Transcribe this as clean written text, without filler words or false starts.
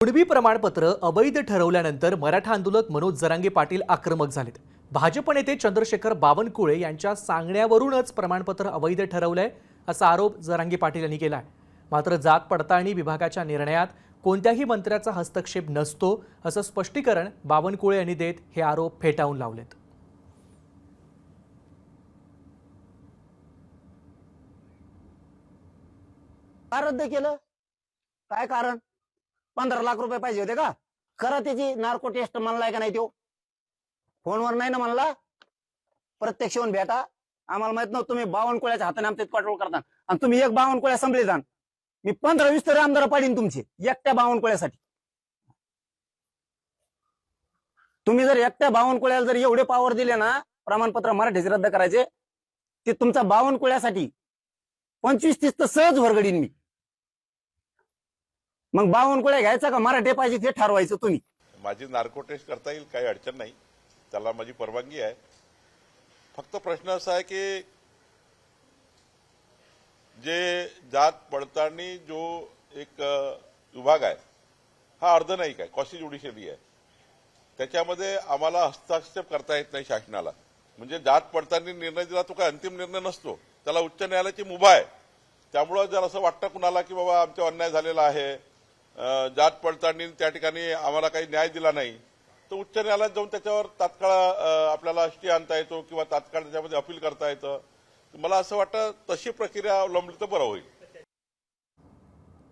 कुणबी प्रमाणपत्र अवैध ठरवल्यानंतर मराठा आंदोलक मनोज जरांगे पाटील आक्रमक झालेत। भाजप नेते चंद्रशेखर बावनकुळे यांच्या सांगण्यावरूनच प्रमाणपत्र अवैध ठरवलंय असा आरोप जरांगे पाटील यांनी केलाय। मात्र जात पडताळणी विभागाच्या निर्णयात कोणत्याही मंत्र्याचा हस्तक्षेप नसतो असं स्पष्टीकरण बावनकुळे यांनी देत हे आरोप फेटाळून लावलेत। रद्द केलं काय कारण? 15 लाख रुपये पाहिजे होते का? करा त्याची नार्को टेस्ट म्हणलाय का नाही? तो फोनवर नाही ना म्हणला, प्रत्यक्ष येऊन भेटा। आम्हाला माहित नव्हतं तुम्ही बावनकुळ्याच्या हाताने आमच्यात कंट्रोल करता आणि तुम्ही एक बावनकुळ्या संपले जाण। मी 15-20 तरी आमदार पाडीन तुमचे एकट्या बावनकुळ्यासाठी। तुम्ही जर एकट्या बावनकुळ्याला जर एवढे पावर दिले ना प्रमाणपत्र मराठीचे रद्द करायचे, ते तुमचा बावनकुळ्यासाठी 25-30 तर सहज भरगडीन मी। मग बावनकुळ्या घ्यायचा का मराठी पाहिजे ते ठरवायचं तुम्ही। माझी नार्को टेस्ट करता येईल, काही अडचण नाही, त्याला माझी परवानगी आहे। फक्त प्रश्न असा आहे की जे जात पडताळणी जो एक विभाग आहे हा अर्धनैतिक आहे, क्वासी ज्युडिशियरी आहे, त्याच्यामध्ये आम्हाला हस्तक्षेप करता येत नाही शासनाला। म्हणजे जात पडताळणी निर्णय दिला तो काय अंतिम निर्णय नसतो, त्याला उच्च न्यायालयाची मुभा आहे। त्यामुळे जर असं वाटतं कुणाला की बाबा आमचा अन्याय झालेला आहे, जात पडताळणी त्या ठिकाणी आम्हाला काही न्याय दिला नाही, तर उच्च न्यायालयात जाऊन त्याच्यावर तात्काळ आपल्याला स्टे आणता येतो किंवा तात्काळ त्याच्यामध्ये अपील करता येतं। मला असं वाटतं तशी प्रक्रिया अवलंबली तर बरं होईल।